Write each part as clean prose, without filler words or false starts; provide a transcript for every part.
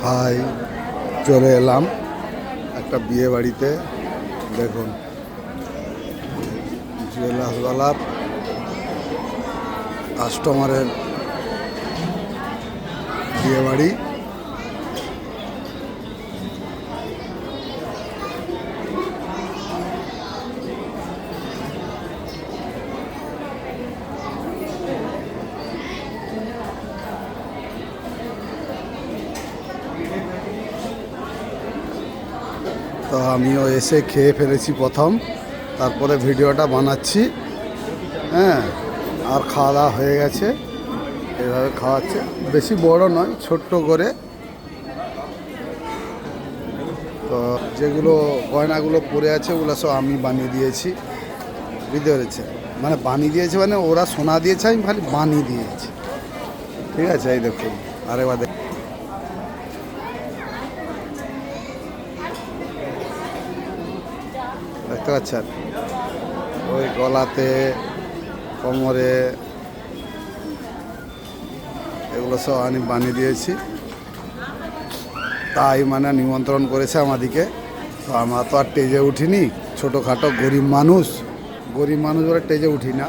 High, চলে এলাম একটা বিয়ে বাড়িতে। দেখুন, জুয়েলার্সওয়ালার কাস্টমারের বিয়ে বাড়ি। তো আমিও এসে খেয়ে ফেলেছি প্রথম, তারপরে ভিডিওটা বানাচ্ছি। হ্যাঁ, আর খাওয়া দাওয়া হয়ে গেছে। এভাবে খাওয়াচ্ছে, বেশি বড় নয়, ছোট্ট করে। তো যেগুলো গয়নাগুলো পরে আছে ওগুলো সব আমি বানিয়ে দিয়েছি, বুঝতে পেরেছে? মানে বানিয়ে দিয়েছে মানে ওরা সোনা দিয়েছে, আমি খালি বানিয়ে দিয়েছি। ঠিক আছে, এই দেখুন আরেকবার দেখতে পাচ্ছেন, ওই গলাতে, কোমরে, এগুলো সব আমি বানিয়ে দিয়েছি। তাই মানে নিমন্ত্রণ করেছে আমাদিকে। তো আমরা তো আর টেজে উঠিনি, ছোটোখাটো গরিব মানুষ বলে টেজে উঠি না।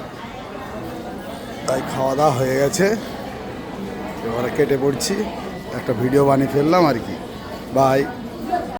তাই খাওয়া দাওয়া হয়ে গেছে, এবারে কেটে পড়ছি, একটা ভিডিও বানিয়ে ফেললাম আর কি। বাই।